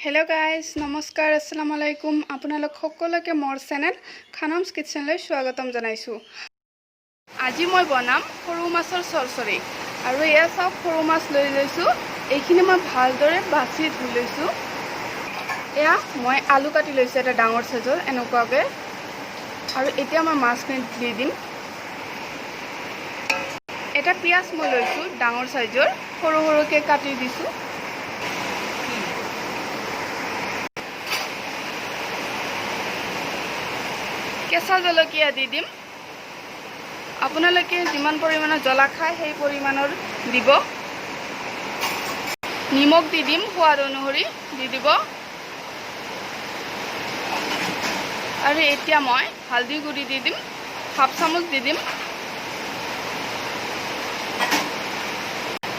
Hello guys, নমস্কাৰ আসসালামু আলাইকুম আপোনালোক সকলোকে মোৰ চেনেল খানমছ কিচেনলৈ স্বাগতম জনাইছো। আজি মই বনাম সৰু মাছৰ চৰচৰি আৰু এয়া সব সৰু মাছ লৈ লৈছো। এইখিনি মই ভালদৰে বাছি ধুই লৈছো। এয়া মই আলু কাটি লৈছো এটা ডাঙৰ সাইজৰ এনেকুৱাকে আৰু এতিয়া মই মাছখিনি দি দিম। এটা পিয়াজ মই লৈছো ডাঙৰ সাইজৰ সৰু সৰুকে কাটি দিছো। কেঁচা জলকীয়া দি দিম। আপোনালোকে যিমান পৰিমাণৰ জ্বলা খায় সেই পৰিমাণৰ দিব। নিমখ দি দিম সোৱাদ অনুসৰি দি দিব। আৰু এতিয়া মই হালধি গুড়ি দি দিম হাফ চামুচ দি দিম।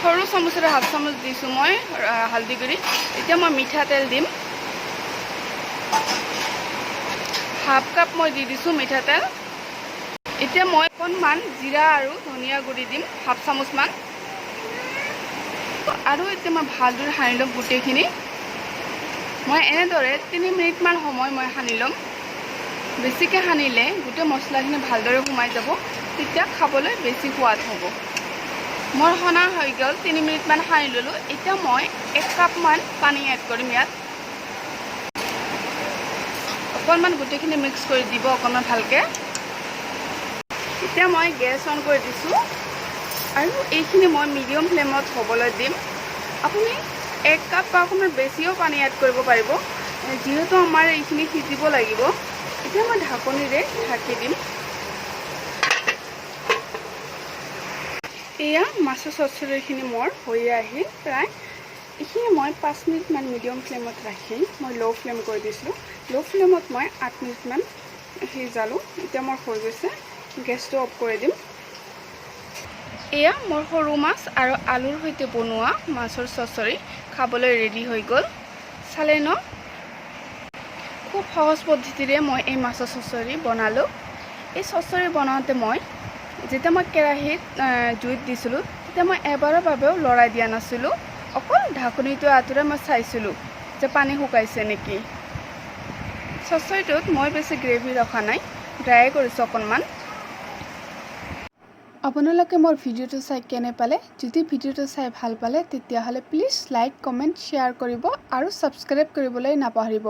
সৰু চামুচেৰে হাফ চামুচ দিছো মই হালধি গুড়ি। এতিয়া মই মিঠাতেল দিম। হাফ কাপ মই দি দিছো মিঠাতেল। এতিয়া মই অকণমান জিৰা আৰু ধনিয়া গুড়ি দিম হাফ চামুচ মান। আৰু এতিয়া মই ভালদৰে সানি ল'ম গোটেইখিনি। মই এনেদৰে 3 মিনিট মান সময় মই সানি ল'ম। বেছিকৈ সানিলে গোটেই মছলাখিনি ভালদৰে সোমাই যাব, তেতিয়া খাবলৈ বেছি সোৱাদ হ'ব। মোৰ সনা হৈ গ'ল 3 মিনিট মান সানি ল'লোঁ। এতিয়া মই 1 কাপ মান পানী এড কৰিম ইয়াত। অকণমান গোটেইখিনি মিক্স কৰি দিব অকণমান ভালকৈ। এতিয়া মই গেছ অন কৰি দিছোঁ আৰু এইখিনি মই মিডিয়াম ফ্লেমত হ'বলৈ দিম। আপুনি 1 কাপ বা অকণমান বেছিও পানী এড কৰিব পাৰিব, যিহেতু আমাৰ এইখিনি সিজিব লাগিব। এতিয়া মই ঢাকনিৰে ঢাকি দিম। এয়া মাছৰ চৰচৰিখিনি মোৰ হৈ আহিল প্ৰায়। এইখিনি মই 5 মিনিট মান মিডিয়াম ফ্লেমত ৰাখি মই ল' ফ্লেম কৰি দিছিলোঁ। ল' ফ্লেমত মই 8 মিনিট মান সিজালোঁ। এতিয়া মোৰ হৈ গৈছে, গেছটো অফ কৰি দিম। এয়া মোৰ সৰু মাছ আৰু আলুৰ সৈতে বনোৱা মাছৰ চৰচৰি খাবলৈ ৰেডি হৈ গ'ল। চালে ন, খুব সহজ পদ্ধতিৰে মই এই মাছৰ চৰচৰি বনালোঁ। এই চৰচৰি বনাওঁতে মই যেতিয়া মই কেৰাহীত জুইত দিছিলোঁ তেতিয়া মই এবাৰৰ বাবেও লৰাই দিয়া নাছিলোঁ। অকল ঢাকনিটো আঁতৰাই মই চাইছিলোঁ যে পানী শুকাইছে নেকি। চৰচৰিটোত মই বেছি গ্ৰেভি ৰখা নাই, ড্ৰাই কৰিছোঁ অকণমান। আপোনালোকে মোৰ ভিডিঅ'টো চাই কেনে পালে? যদি ভিডিঅ'টো চাই ভাল পালে তেতিয়াহ'লে প্লিজ লাইক, কমেণ্ট, শ্বেয়াৰ কৰিব আৰু ছাবস্ক্ৰাইব কৰিবলৈ নাপাহৰিব।